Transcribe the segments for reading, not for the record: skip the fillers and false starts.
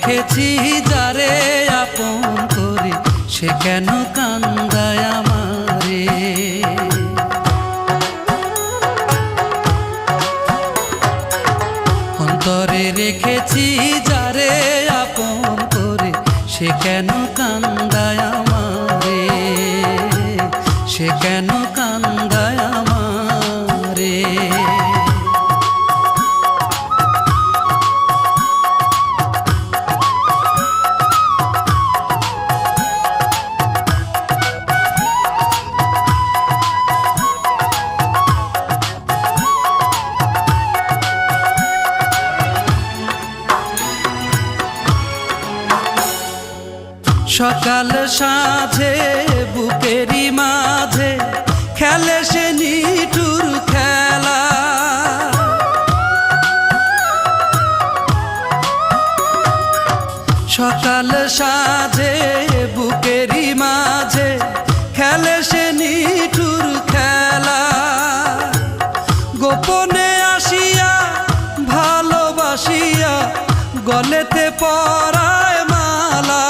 রেখেছি যারে আপন করে, সে কেন কান্দায় আমারে। অন্তরে রেখেছি যারে আপন করে, সে কেন কান্দায় আমারে, সে কেন কান্দায় আমারে। সকাল সাঁঝে বুকেরই মাঝে খেলে সে নিঠুর খেলা। সকাল সাঁঝে বুকেরই মাঝে খেলে সে নিঠুর খেলা। গোপনে আসিয়া ভালোবাসিয়া গলেতে পরায় মালা।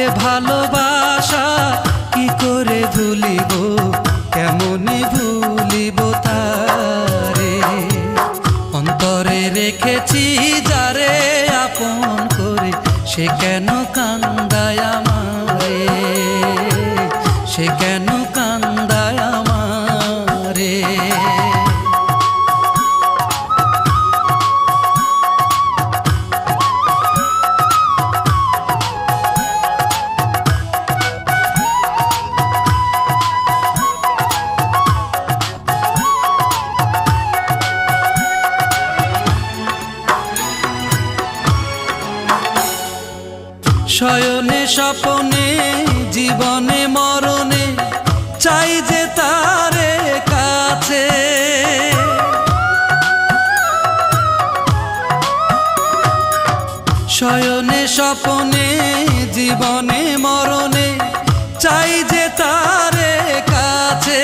এ ভালোবাসা কি করে ভুলিব, কেমনই ভুলিব তারে। অন্তরে রেখেছি যারে আপন করে, সে কেন কান্দায় আমারে, সে কেন কান্দায় আমারে। শয়নে স্বপনে জীবনে মরণে চাই যে তারে কাছে। শয়নে স্বপনে জীবনে মরণে চাই যে তারে কাছে।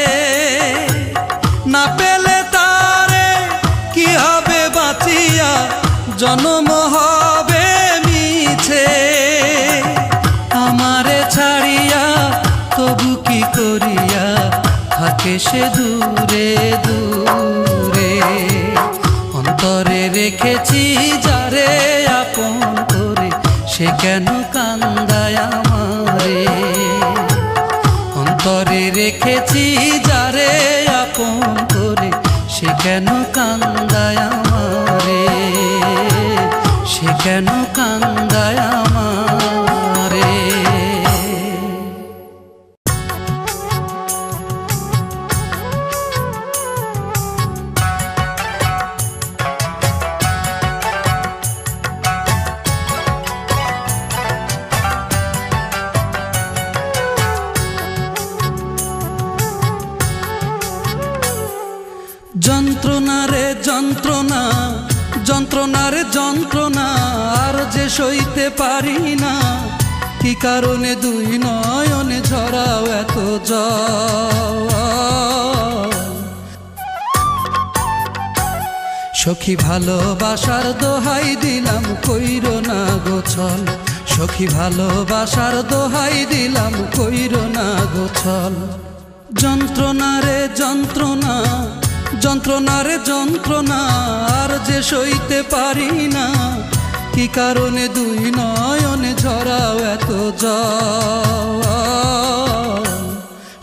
না পেলে তারে কি হবে বাঁচিয়া, জন্ম হবে মিছে। আমারে ছাড়িয়া তবু কি করিয়া থাকে সে দূরে দূরে। অন্তরে রেখেছি যারে আপন করে, সে কেন কান্দায় আমারে। অন্তরে রেখেছি যারে আপন করে, সে কেন কান্দায় আমারে, সে কেন কান্দায় আমারে। যন্ত্রণা রে যন্ত্রণা, যন্ত্রণা রে যন্ত্রণা, আর যে সইতে পারি না। কি কারণে দুই নয়নে ঝরাও এত জল। সখী ভালোবাসার দোহাই দিলাম কইরো না গোছল। সখী ভালোবাসার দোহাই দিলাম কইরো না গোছল। যন্ত্রণা রে যন্ত্রণা, যন্ত্রণা রে যন্ত্রণা, আর যে সইতে পারি না। কি কারণে দুই নয়নে ঝরাও এত জল।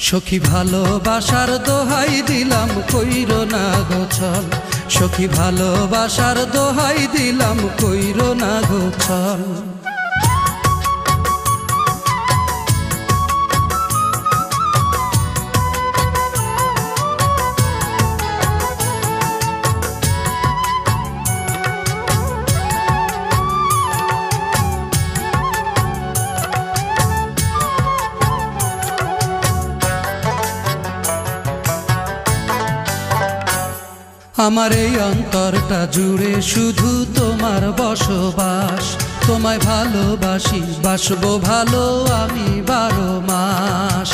সখী ভালোবাসার দোহাই দিলাম কইরো না গোছল। সখী ভালোবাসার দোহাই দিলাম কইরো না গোছল। আমার এই অন্তরটা জুড়ে শুধু তোমার বসবাস। তোমায় ভালোবাসি, বাসবো ভালো আমি 12 মাস।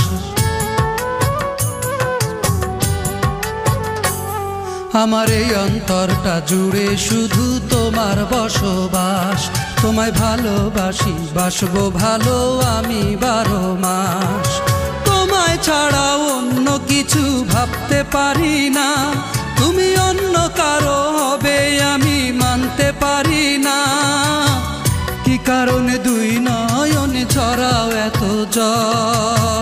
আমার এই অন্তরটা জুড়ে শুধু তোমার বসবাস। তোমায় ভালোবাসি বাসবো ভালো আমি 12 মাস। তোমায় ছাড়া অন্য কিছু ভাবতে পারি না, তুমি অন্য কারো হবে আমি মানতে পারি না। কি কারণে দুই নয়নে ছড়াও এত জল?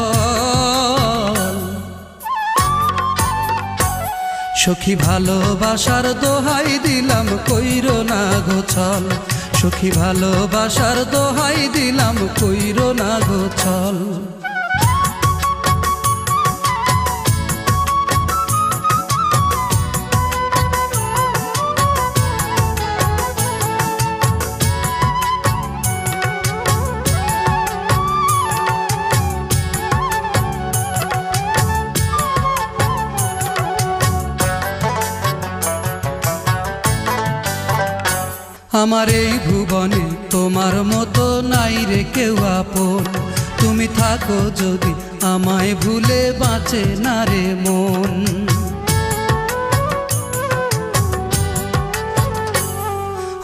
সখী ভালোবাসার দোহাই দিলাম কইরো না গো ছল, সখী ভালোবাসার দোহাই দিলাম কইরো না গো ছল। আমার এই ভুবনে তোমার মতো নাই রে কেউ আপন, তুমি থাকো যদি আমায় ভুলে বাঁচে না রে মন।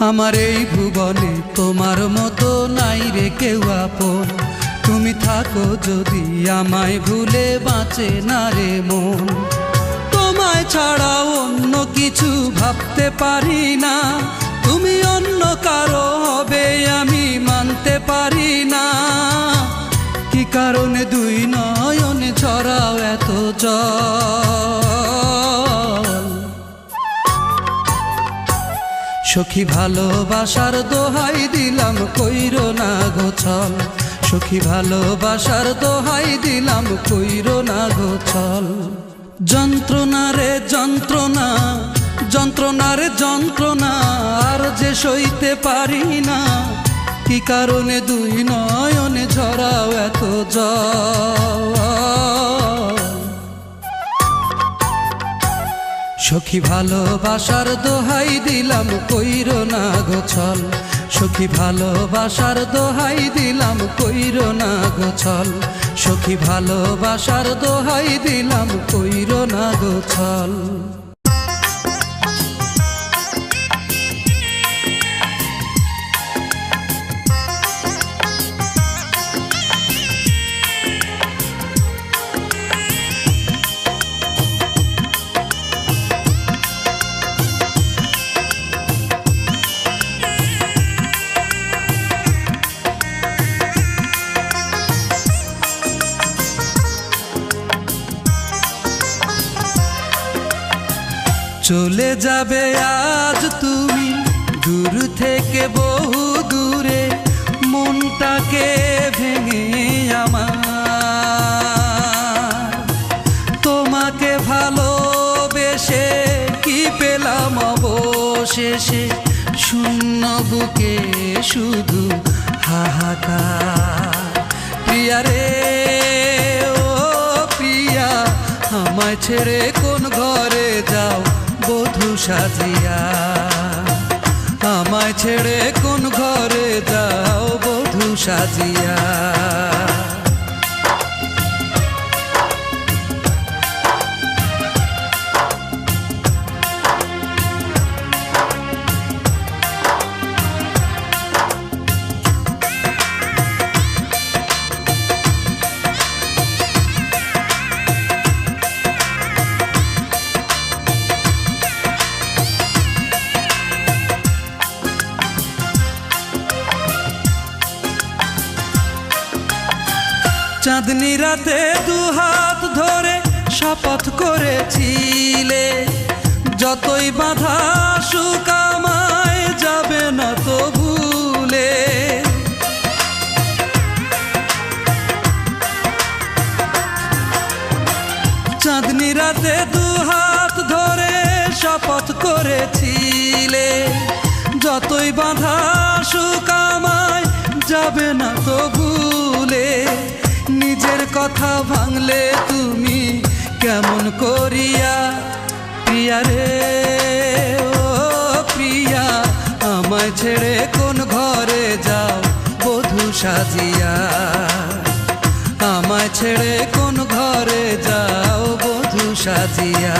আমার এই ভুবনে তোমার মতো নাই রে কেউ আপন, তুমি থাকো যদি আমায় ভুলে বাঁচে না রে মন। তোমায় ছাড়া অন্য কিছু ভাবতে পারি না, তুমি অন্য কারো হবে আমি মানতে পারি না। কি কারণে দুই নয়নে ছড়াও এত জল? সখী ভালোবাসার দোহাই দিলাম কইরো না গো ছল, সখী ভালোবাসার দোহাই দিলাম কইরো না গো ছল। যন্ত্রণা রে যন্ত্রণা, যন্ত্রণা রে যন্ত্রণা আর যে সইতে পারি না, কি কারণে দুই নয়নে ঝরাও এত জল? সখী ভালোবাসার দোহাই দিলাম কইরো না গো ছল, সখী ভালোবাসার দোহাই দিলাম কইরো না গো ছল, সখী ভালোবাসার দোহাই দিলাম কইরো না গো ছল। চলে যাবে আজ তুমি দূর থেকে বহু দূরে, মনটাকে ভেঙে আমার। তোমাকে ভালোবেসে কি পেলাম অবশেষে, শূন্য বুকে শুধু হাহাকার। প্রিয়া রে ও প্রিয়া, আমায় ছেড়ে কোন ঘরে যাও বধূ সাজিয়া, আমায় ছেড়ে কোন ঘরে যাও বধূ সাজিয়া। চাঁদনি রাতে দুহাত ধরে শপথ করেছিলে, যতই বাধা সুখ আমায় যাবে না তো ভুলে। চাঁদনি রাতে দুহাত ধরে শপথ করেছিলে, যতই বাধা সুখ আমায় যাবে না তো ভুলে। নিজের কথা ভাঙলে তুমি কেমন করিয়া, প্রিয়া রে ও প্রিয়া, আমায় ছেড়ে কোন ঘরে যাও বধূ সাজিয়া, আমায় ছেড়ে কোন ঘরে যাও বধূ সাজিয়া।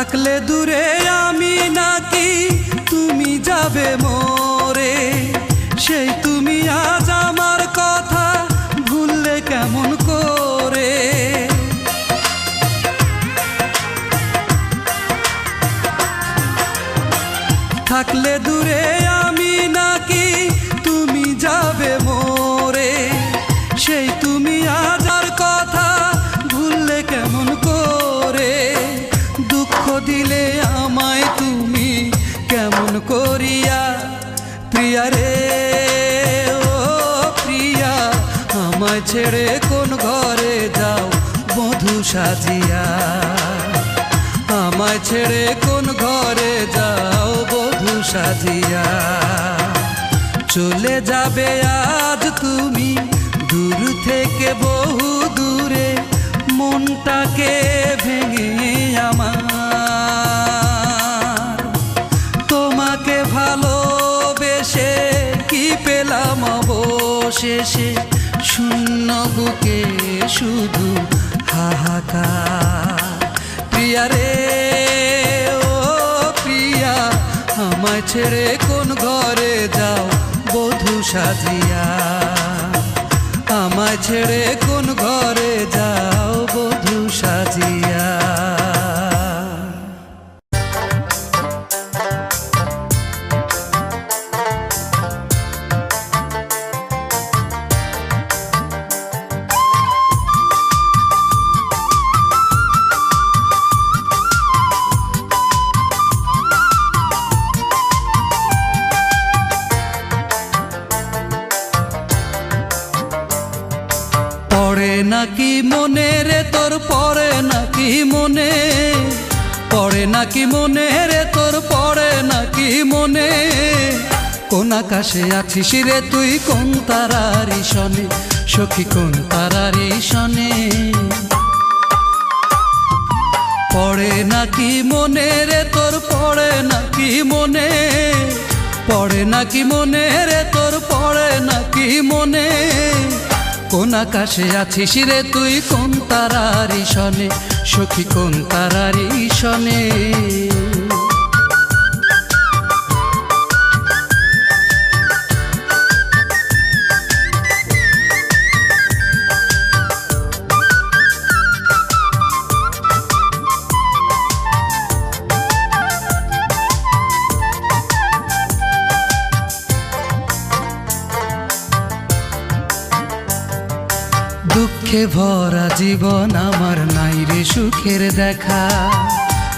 থাকলে দূরে আমি নাকি তুমি যাবে মোরে, সেই তুমি আজ আমার কথা ভুললে কেমন করে। থাকলে দূরে আমি নাকি তুমি যাবে মোরে, সেই তুমি আজ আর কথা ভুললে কেমন করে। দুঃখ দিলে আমায় তুমি কেমন করিয়া, প্রিয়া রে ও প্রিয়া, আমায় ছেড়ে কোন ঘরে যাও বধূ সাজিয়া। আমায় ছেড়ে কোন ঘরে যাও বধূ সাজিয়া। চলে যাবে আজ তুমি দূর থেকে বহু দূরে, মনটাকে ভেঙে আমার। তোমাকে ভালোবেসে কি পেলাম অবশেষে, শূন্য বুকে শুধু হাহাকার। প্রিয়া রে ও প্রিয়া, আমায় ছেড়ে কোন ঘরে যাও বধূ সাজিয়া। আমায় ছেড়ে কোন ঘরে যাও বধূ সাজিয়া। পড়ে নাকি মনে রে তোর, পড়ে নাকি মনে, পড়ে নাকি মনে রে তোর, পড়ে নাকি মনে। কোন আকাশে আছিস রে তুই, কোন তারারি শনে, সখী কোন তারারি শনে। পড়ে নাকি মনে রে তোর, পড়ে নাকি মনে, পড়ে নাকি মনে রে তোর, পড়ে নাকি মনে। কোন আকাশে আছিস রে তুই, কোন তারারি শনে, সখী কোন তারারি শনে। দুঃখে ভরা জীবন আমার, নাই রে সুখের দেখা।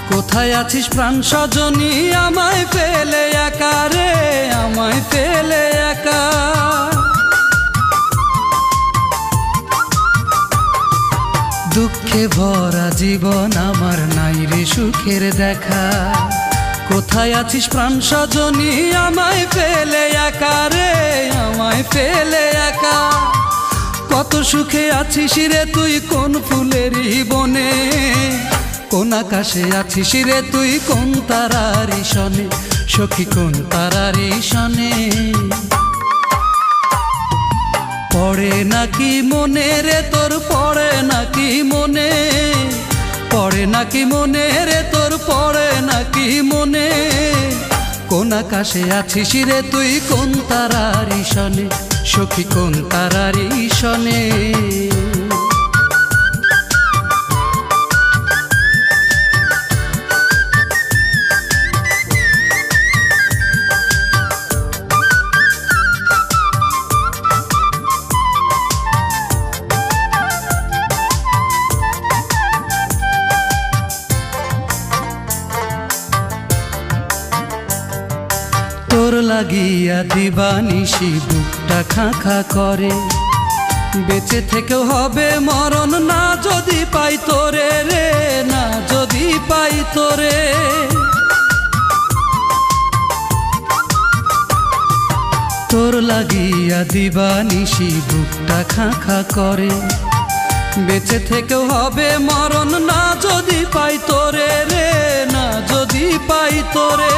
কোথায় আছিস প্রাণ সজনী, আমায় ফেলে একা রে, আমায় ফেলে একা। দুঃখে ভরা জীবন আমার, নাই রে সুখের দেখা। কোথায় আছিস প্রাণ সজনী, আমায় ফেলে একা রে, আমায় ফেলে একা। কত সুখে আছিস রে তুই কোন ফুলেরই বনে, কোন আকাশে আছিস রে তুই কোন তারারি শনে, সখী কোন তারারি শনে। পড়ে নাকি মনে রে তোর, পড়ে নাকি মনে, পড়ে নাকি মনে রে তোর, পড়ে নাকি মনে। কোন আকাশে আছিস রে তুই কোন তারারি শনে, সখী কোন তারারি শনে। তোর লাগিয়া দিবানিশি বুকটা খা খা করে, বেঁচে থেকেও হবে মরণ না যদি পাই তোরে রে, না যদি পাই তোরে। তোর লাগিয়া দিবানিশি বুকটা খা খা করে, বেঁচে থেকেও হবে মরণ না যদি পাই তোরে রে, না যদি পাই তোরে।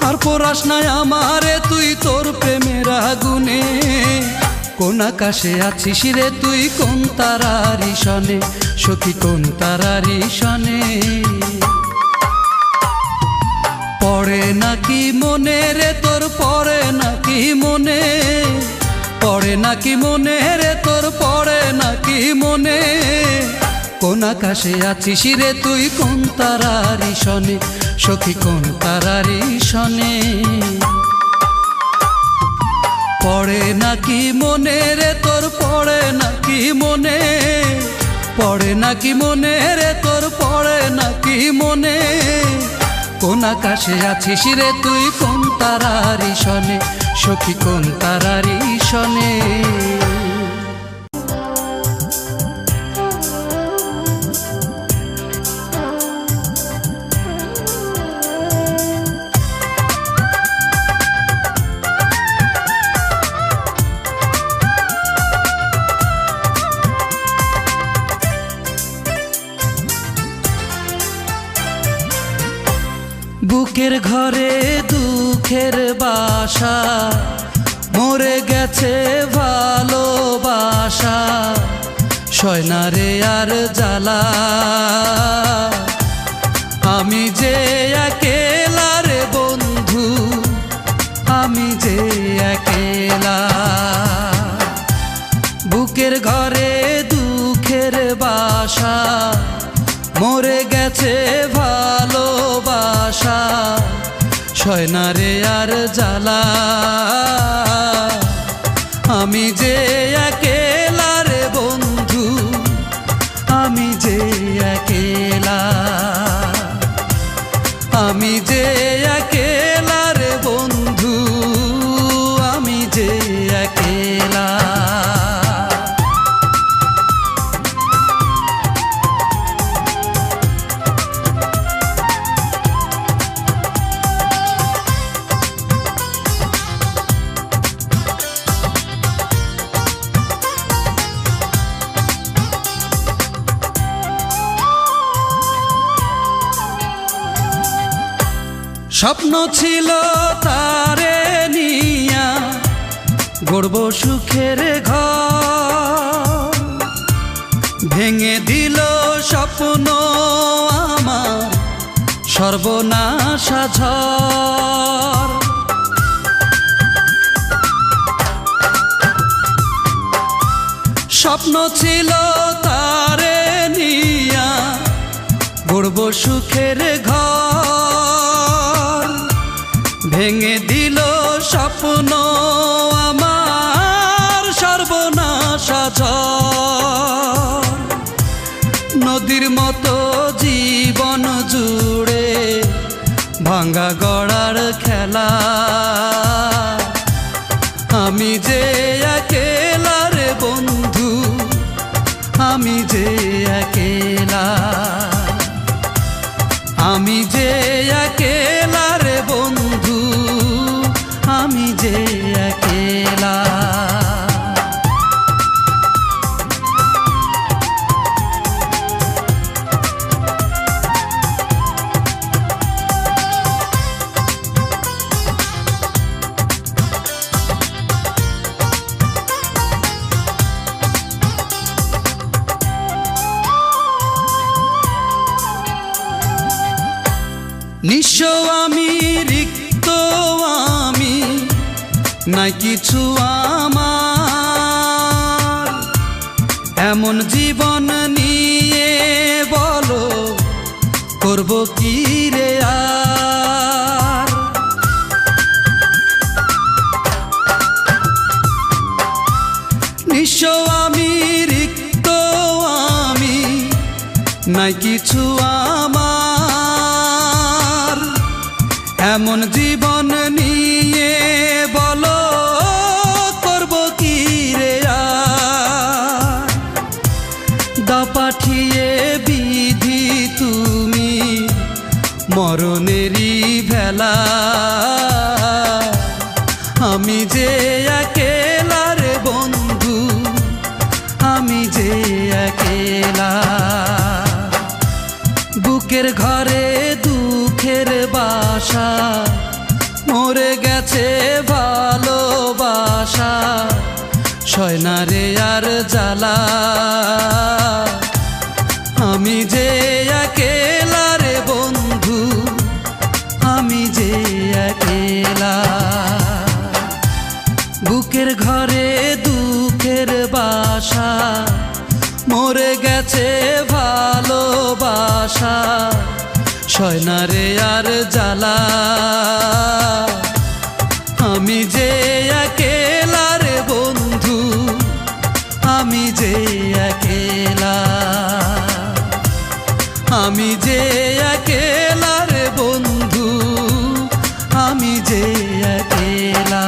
আর পড়াস নাই আমারে তুই তোর প্রেমের আগুনে, কোন আকাশে আছিস রে তুই কোন তারারি শনে, সখী কোন তারারি শনে। পড়ে নাকি মনে রে তোর, পড়ে নাকি মনে, পড়ে নাকি মনে রে তোর, পড়ে নাকি মনে। কোন আকাশে আছিস রে তুই, কোন তারারি শনে, সখী কোন তারারি শনে। পড়ে নাকি মনে রে তোর, পড়ে নাকি মনে, পড়ে নাকি মনে রে তোর, পড়ে নাকি মনে। কোন আকাশে আছিস রে তুই, কোন তারারি শনে, সখী কোন তারারি শনে। বুকের ঘরে দুঃখের বাসা, মরে গেছে ভালোবাসা, সয় না রে আর জ্বালা। আমি যে একেলা রে বন্ধু, আমি যে একেলা। বুকের ঘরে দুঃখের বাসা, মরে গেছে ভালোবাসা, সয় না রে আর জ্বালা। আমি যে একেলা রে বন্ধু, আমি যে একেলা। আমি যে একেলা রে বন্ধু, আমি যে একেলা। স্বপ্ন ছিল তারে নিয়া গড়ব সুখের ঘর, ভেঙে দিল স্বপ্ন আমার সর্বনাশা ঝড়। স্বপ্ন ছিল তারে নিয়া গড়ব সুখের ঘর, ভেঙে দিল স্বপ্ন আমার সর্বনাশা ঝড়। নদীর মতো জীবন জুড়ে ভাঙা গড়ার খেলা, আমি যে একেলা রে বন্ধু, আমি যে একেলা। আমি যে একেলা রে বন্ধু, আমি যে একেলা। নিঃস্ব আমি, রিক্ত আমি, নাই কিছু আমার। এমন জীবন নিয়ে বলো করব কি রে আর। নিঃস্ব আমি, রিক্ত আমি, নাই কিছু আমার। এমন জীবন নিয়ে বলো করব কি রে আর। দাও পাঠিয়ে বিধি তুমি মরণেরই ভেলা, আমি যে একেলা রে বন্ধু, আমি যে একেলা। বুকের ঘরে দুঃখের বাসা, মরে গেছে ভালোবাসা, সয় না রে আর জ্বালা। আমি যে একেলা রে বন্ধু, আমি যে আশা, মরে গেছে ভালোবাসা, সয় না রে আর জ্বালা। আমি যে একেলা রে বন্ধু, আমি যে একেলা, আমি যে একেলা রে বন্ধু, আমি যে একেলা।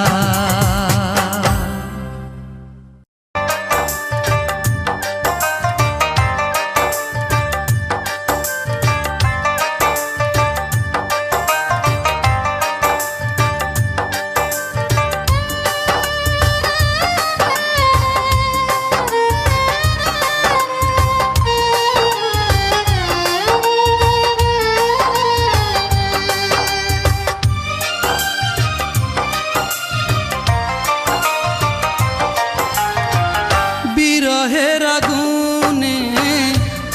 বিরহের আগুনে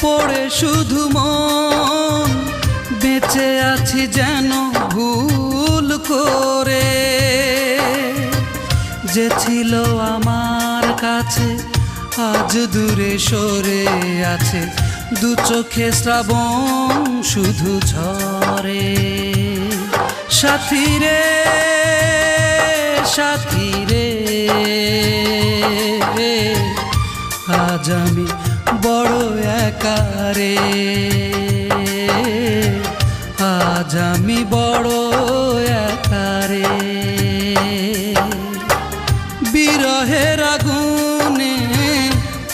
পড়ে শুধু মন, বেঁচে আছি যেন ভুল করে। যে ছিল আমার কাছে আজ দূরে সরে আছে, দু চোখে শ্রাবণ শুধু ঝরে। সাথী রে সাথী রে, আজ আমি বড় একা রে, আজ আমি বড় একা রে। বিরহের আগুনে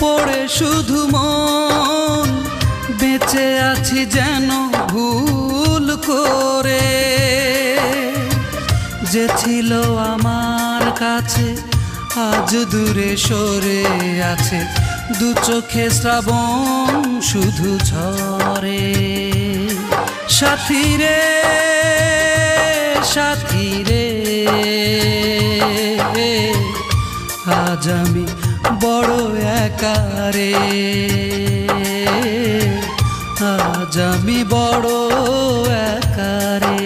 পড়ে শুধু মন, বেঁচে আছি যেন ভুল করে। যে ছিল আমার কাছে আজ দূরে সরে আছে, দু চোখে শ্রাবণ শুধু ঝরে। সাথী রে সাথী রে, আজ আমি বড় একা রে, আজ আমি বড় একা রে।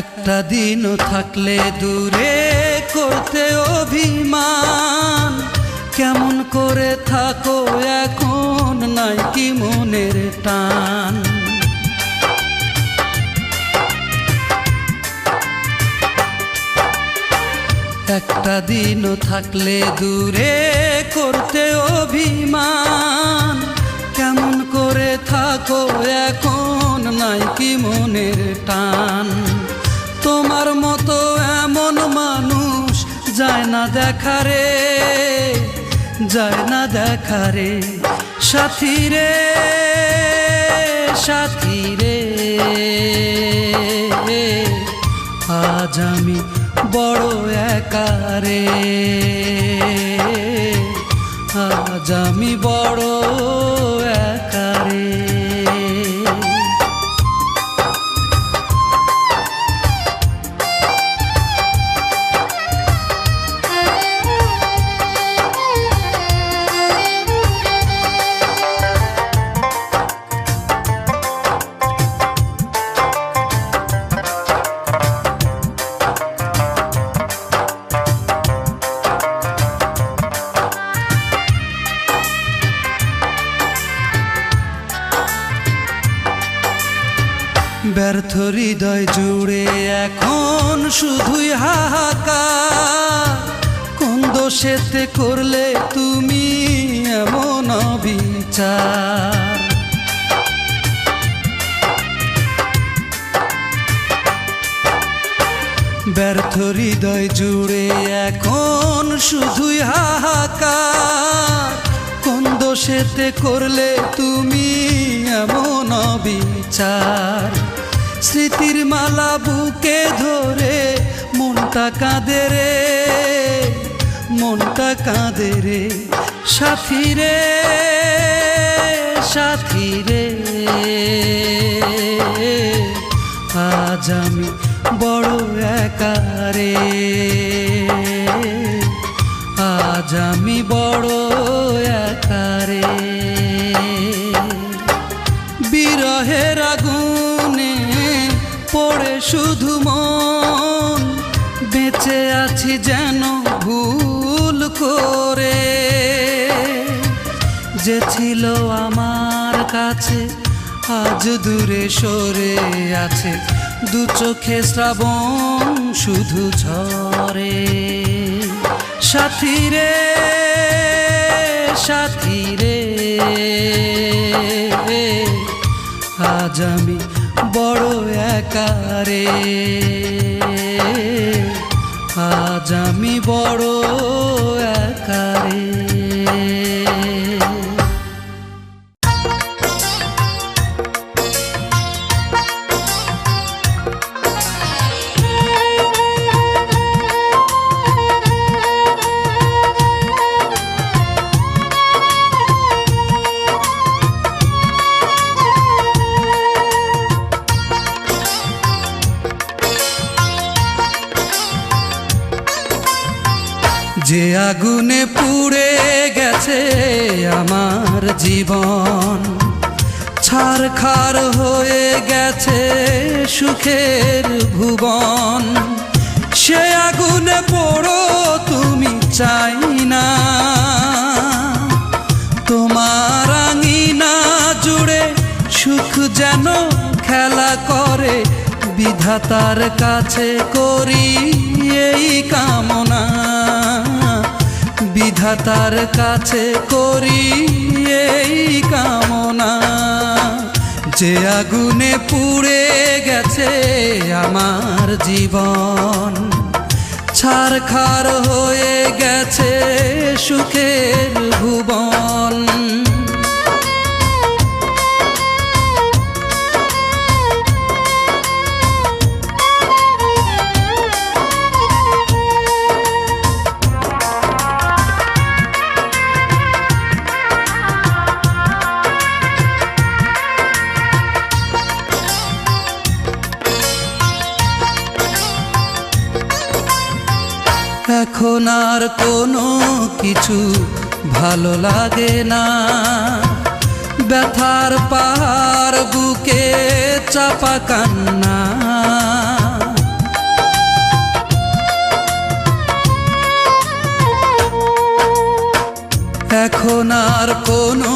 একটা দিনও থাকলে দূরে করতে অভিমান, কেমন করে থাকো এখন নাই কি মনের টান। একটা দিনও থাকলে দূরে করতে অভিমান, কেমন করে থাকো এখন নাই কি মনের টান। তোমার মতো এমন মানুষ যায় না দেখা রে, যায় না দেখা রে। সাথী রে সাথী রে, আজ আমি বড় একা রে, আজ আমি বড় একা রে। ব্যর্থ হৃদয় জুড়ে এখন শুধুই হাহাকার, কোন দোষেতে করলে তুমি এমন অবিচার। ব্যর্থ হৃদয় জুড়ে এখন শুধুই হাহাকার, কোন দোষেতে করলে তুমি এমন অবিচার। স্মৃতির মালা বুকে ধরে মনটা কাঁদে রে, মনটা কাঁদে রে সাথী রে, সাথী রে। আজ আমি বড় একা রে, আজ আমি বড় একা রে। বিরহের আগুনে পড়ে শুধু মন, বেঁচে আছি যেন ভুল করে। যে ছিল আমার কাছে আজ দূরে সরে আছে, দু চোখে শ্রাবণ শুধু ঝরে। সাথী রে, সাথী রে, আজ আমি বড় একা রে, আজ আমি বড় একা রে। যে আগুনে পুড়ে গেছে আমার জীবন, ছারখার হয়ে গেছে সুখের ভুবন। সে আগুনে পোড়ো তুমি, চাই না তোমার আঙিনা জুড়ে সুখ যেন খেলা করে। বিধাতার কাছে করি এই কামনা, বিধাতার কাছে করি এই কামনা। যে আগুনে পুড়ে গেছে আমার জীবন, ছারখার হয়ে গেছে সুখের ভুবন। এখন আর কোনো কিছু ভালো লাগে না, ব্যথার পাহাড় বুকে চাপা কান্না। এখন আর কোনো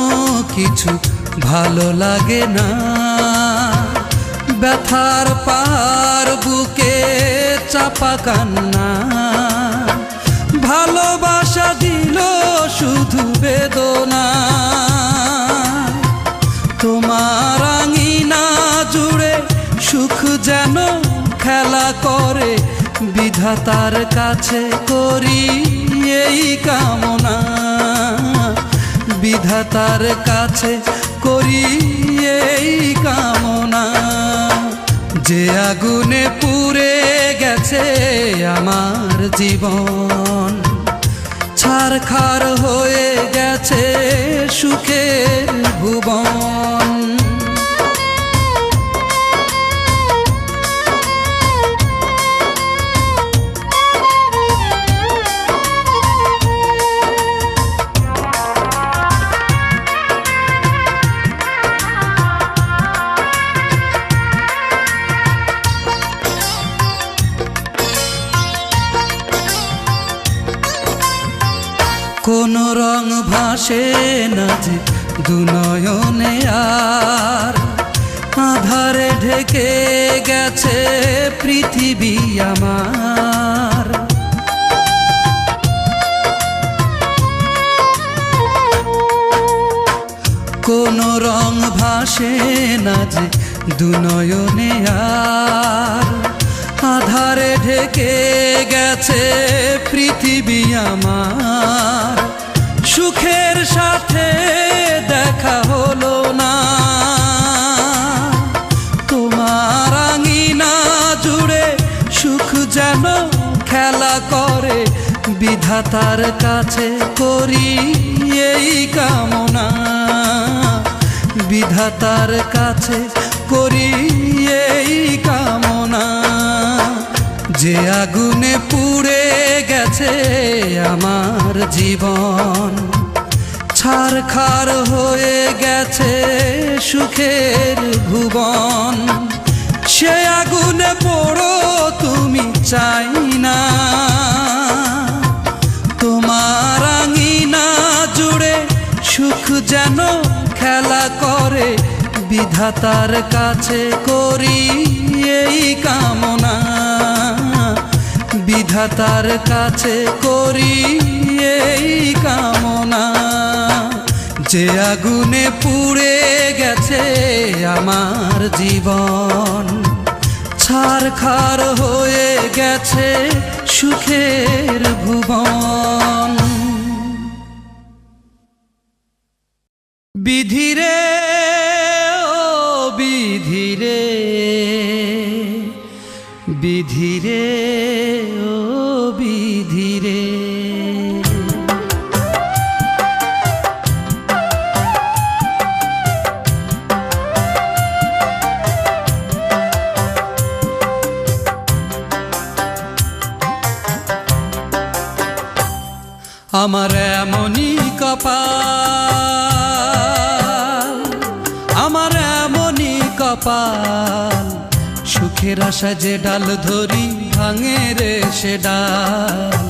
কিছু ভালো লাগে না, ব্যথার পাহাড় বুকে চাপা কান্না। ভালোবাসা দিল শুধু বেদনা, তোমার আঙিনা জুড়ে সুখ যেন খেলা করে। বিধাতার কাছে করি এই কামনা, বিধাতার কাছে করি এই কামনা। যে আগুনে পুড়ে গেছে আমার জীবন, ছারখার হয়ে গেছে সুখের ভুবন। কোন রং ভাসে না যে দুনয়নে আর, আধারে ঢেকে গেছে পৃথিবী আমার। কোন রং ভাসে না যে দুনয়নে আর, আধারে ঢেকে গেছে পৃথিবী আমার। সুখের সাথে দেখা হলো না, তোমার আঙিনা জুড়ে সুখ যেন খেলা করে। বিধাতার কাছে করি এই কামনা, বিধাতার কাছে করি এই কামনা। যে আগুনে পুড়ে গেছে আমার জীবন, ছারখার হয়ে গেছে সুখের ভুবন, সে আগুনে পোড়ো তুমি, চাই না তোমার আঙিনা জুড়ে সুখ যেন খেলা করে। বিধাতার কাছে করি এই কামনা, বিধাতার কাছে করি এই কামনা। যে আগুনে পুড়ে গেছে আমার জীবন, ছারখার হয়ে গেছে সুখের ভুবন। বিধিরে ও বিধিরে, বিধিরে ও বিধিরে, আমার এমনই কপাল, আমার এমনই কপাল, সুখের আশায় যে ডাল ধরি ভাঙে রে সে ডাল,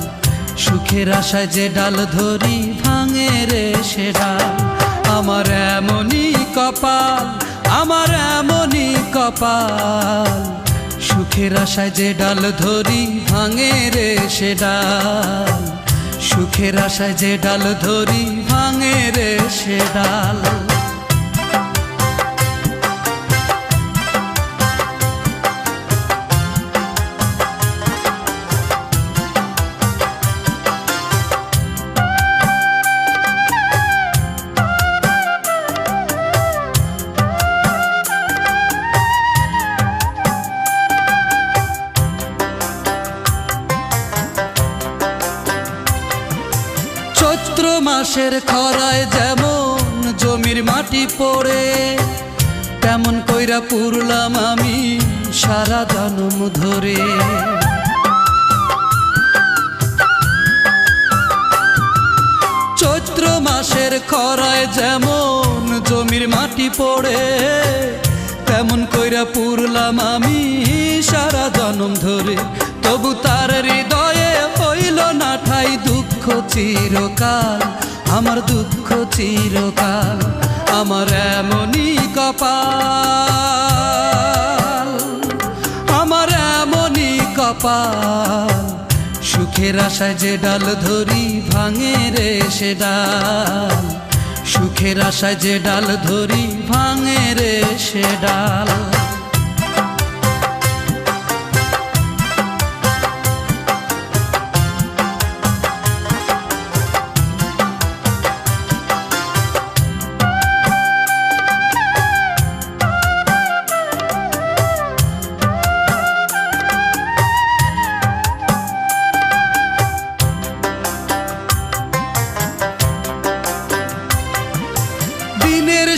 সুখের আশায় যে ডাল ধরি ভাঙে রে সে ডাল। আমার এমনই কপাল, আমার এমনই কপাল, সুখের আশায় যে ডাল ধরি ভাঙে রে সে ডাল, সুখের আশায় যে ডাল ধরি ভাঙে রে সে ডাল। চৈত্র মাসের খরায় যেমন জমির মাটি পড়ে, তেমন কইরা পুরলাম আমি সারা জনম ধরে। চৈত্র মাসের খরায় যেমন জমির মাটি পড়ে, তেমন কইরা পুরলাম আমি সারা জনম ধরে। তবু তার হৃদয়ে হইল না ঠাই দুঃখ চিরকাল, আমার দুঃখ চিরকাল। আমার এমনই কপাল, আমার এমনই কপাল, সুখের আশায় যে ডাল ধরি ভাঙে রে সে ডাল, সুখের আশায় যে ডাল ধরি ভাঙে রে সে ডাল।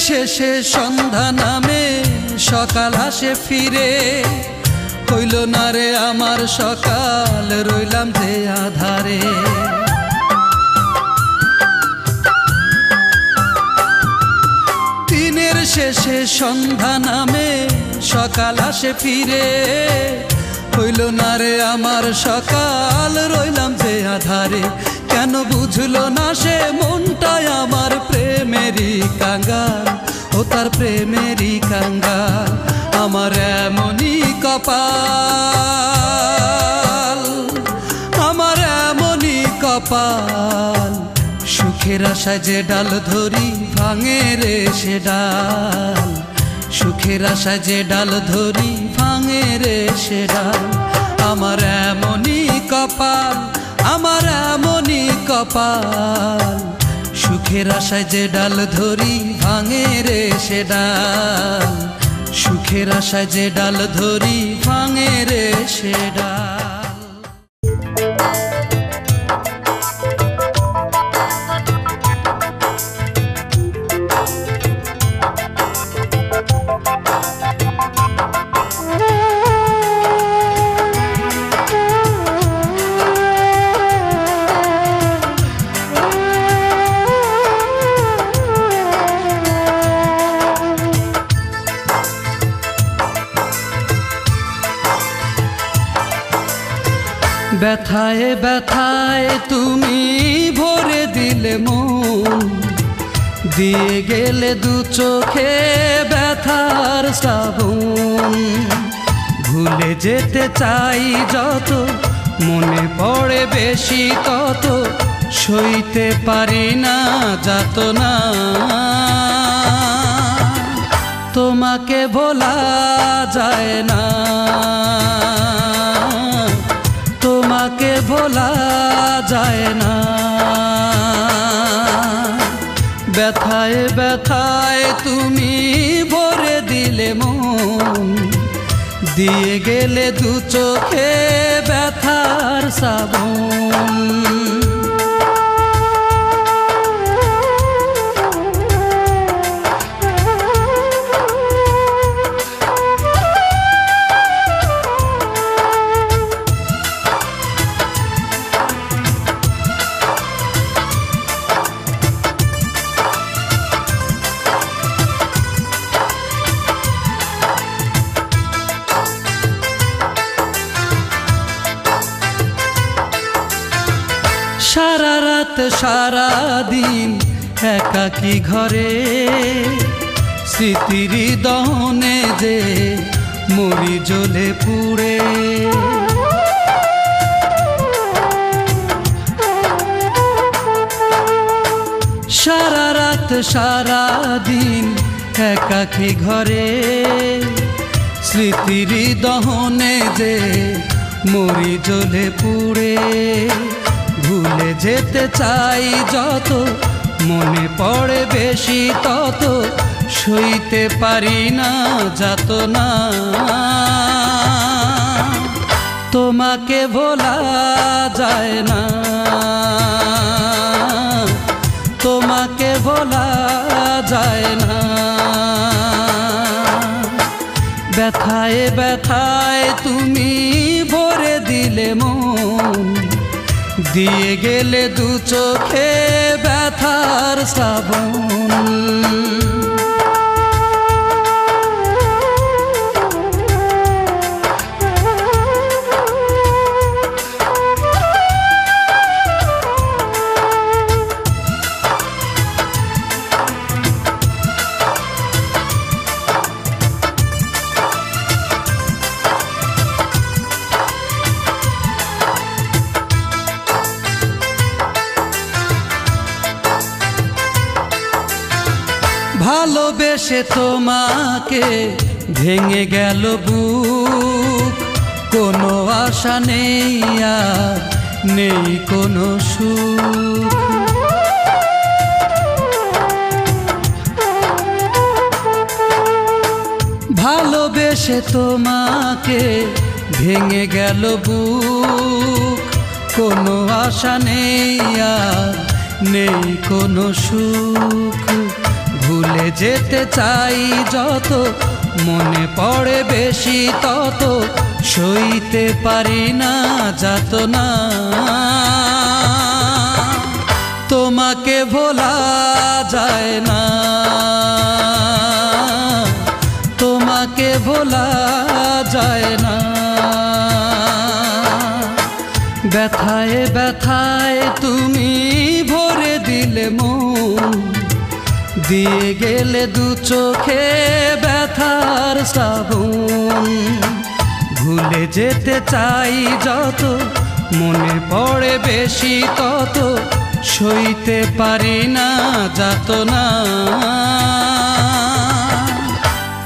শেষে সন্ধ্যা নামে সকাল আসে ফিরে, হইল না রে আমার সকাল, রইলাম যে আধারে। দিনের শেষে সন্ধ্যা নামে সকাল আসে ফিরে, হইল না রে আমার সকাল, রইলাম যে আধারে। কেন বুঝলো না সে মনটাই আমার প্রেমেরই কাঙ্গাল, ও তার প্রেমেরই কাঙ্গাল। আমার এমনই কপাল, আমার এমনই কপাল, সুখের আশায় যে ডাল ধরি ভাঙে রে সে ডাল, সুখের আশায় যে ডাল ধরি ভাঙে রে সে ডাল। আমার এমনই কপাল, আমার এমনই কপাল, সুখের আশায় যে ডাল ধরি ভাঙে রে সে ডাল, সুখের আশায় যে ডাল ধরি ভাঙে রে সে ডাল। ব্যথায় ব্যথায় তুমি ভরে দিলে মন, দিয়ে গেলে দু চোখে ব্যথার শ্রাবণ। ভুলে যেতে চাই যত, মনে পড়ে বেশি তত, সইতে পারি না যাতনা। তোমাকে ভোলা যায় না, তোমাকে ভোলা যায় না। ব্যথায় ব্যথায় তুমি ভরে দিলে মন, দিয়ে গেলে দু চোখে ব্যথার শ্রাবণ। সারা রাত সারা দিন একাকী ঘরে, স্মৃতির দহনে যে মরি জ্বলে পুড়ে। সারা রাত সারা দিন একাকী ঘরে, স্মৃতির দহনে যে মরি জ্বলে পুড়ে। ভুলে যেতে চাই যত, মনে পড়ে বেশি তত, সইতে পারি না যাতনা। তোমাকে ভোলা যায় না, তোমাকে ভোলা যায় না। ব্যথায় ব্যথায় তুমি ভরে দিলে মন, দিয়ে গেলে দু চোখে ব্যথার শ্রাবণ। ভালোবেসে তোমাকে ভেঙে গেল বুক, কোনো আশা নেই আর নেই কোনো সুখ। ভালোবেসে তোমাকে ভেঙে গেল বুক, কোনো আশা নেই আর নেই কোনো সুখ। ভুলে যেতে চাই যত, মনে পড়ে বেশি তত, সইতে পারি না যাতনা। তোমাকে ভোলা যায় না, তোমাকে ভোলা যায় না। ব্যথায় ব্যথায় তুমি ভরে দিলে মন, দিয়ে গেলে দু চোখে ব্যথার শ্রাবণ। ভুলে যেতে চাই যত, মনে পড়ে বেশি তত, সইতে পারি না যাতনা।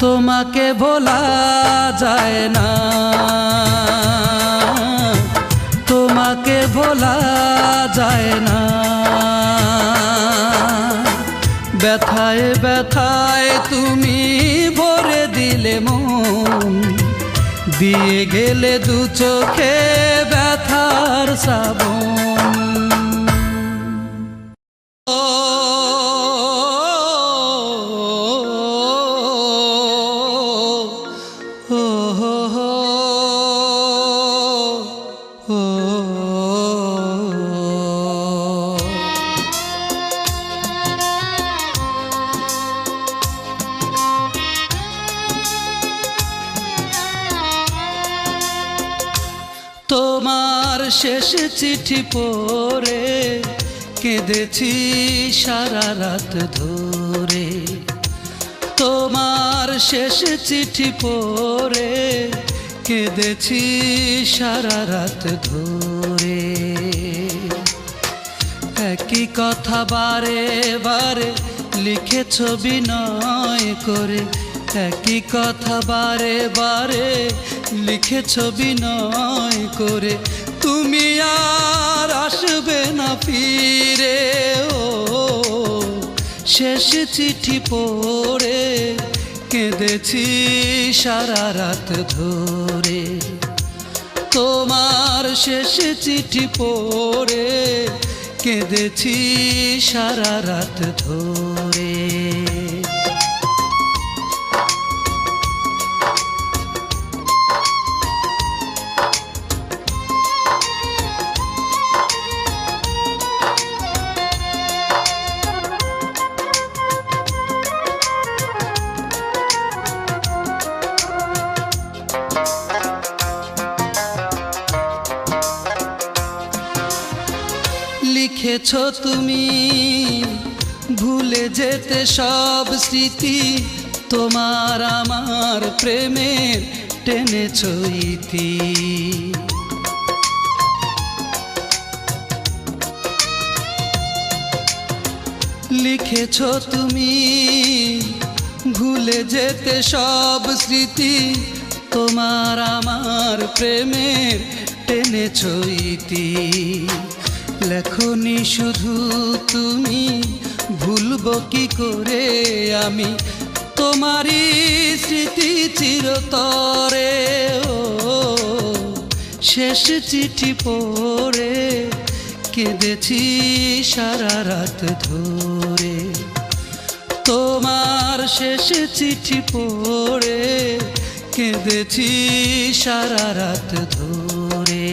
তোমাকে ভোলা যায় না, তোমাকে ভোলা যায় না। ব্যথায় ব্যথায় তুমি ভরে দিলে মন, দিয়ে গেলে দু চোখে ব্যথার শ্রাবণ। তোমার শেষ চিঠি পড়ে কেঁদেছি সারা রাত ধরে। তোমার শেষ চিঠি পড়ে কেঁদেছি সারা রাত ধরে। একই কথা বারে বারে লিখেছ বিনয় করে, একই কথা বারে বারে লিখেছ বিনয় করে। তুমি আর আসবে না ফিরে, ও শেষ চিঠি পড়ে কেঁদেছি সারা রাত ধরে। তোমার শেষ চিঠি পড়ে কেঁদেছি সারা রাত ধরে। লিখেছ তুমি ভুলে যেতে সব স্মৃতি, তোমার আমার প্রেমের টেনেছ ইতি। লিখেছ তুমি ভুলে যেতে সব স্মৃতি, তোমার আমার প্রেমের টেনেছ ইতি। লেখনি শুধু তুমি, ভুলবো কি করে আমি তোমারই স্মৃতি চিরতরে। ও শেষ চিঠি পড়ে কেঁদেছি সারা রাত ধরে। তোমার শেষ চিঠি পড়ে কেঁদেছি সারা রাত ধরে।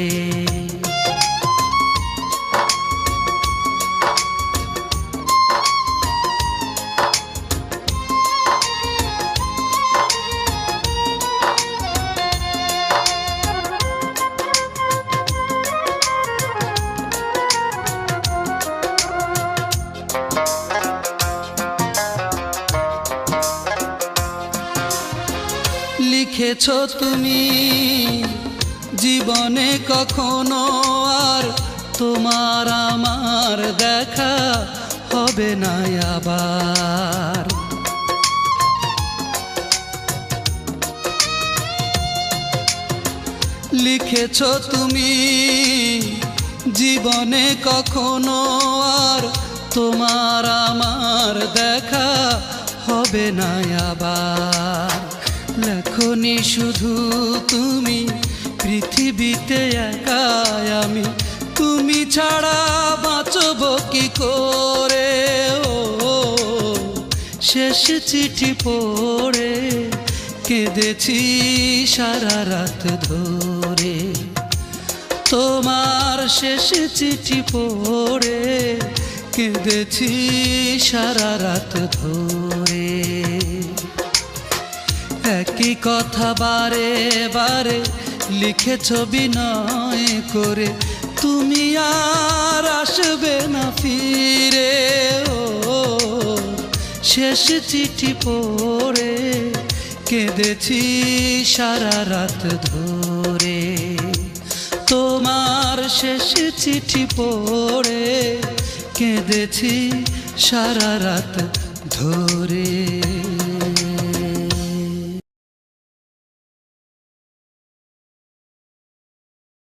লিখেছ তুমি জীবনে কখনো আর তোমার আমার দেখা হবে না আবার। লিখেছ তুমি জীবনে কখনো আর তোমার আমার দেখা হবে না আবার। লেখনি শুধু তুমি পৃথিবীতে একা আমি, তুমি ছাড়া বাঁচব কি করে। ও শেষ চিঠি পড়ে কেঁদেছি সারা রাত ধরে। তোমার শেষ চিঠি পড়ে কেঁদেছি সারা রাত ধরে। একই কথা বারে বারে লিখেছ বিনয় করে, তুমি আর আসবে না ফিরে। ও শেষ চিঠি পড়ে কেঁদেছি সারা রাত ধরে। তোমার শেষ চিঠি পড়ে কেঁদেছি সারা রাত ধরে।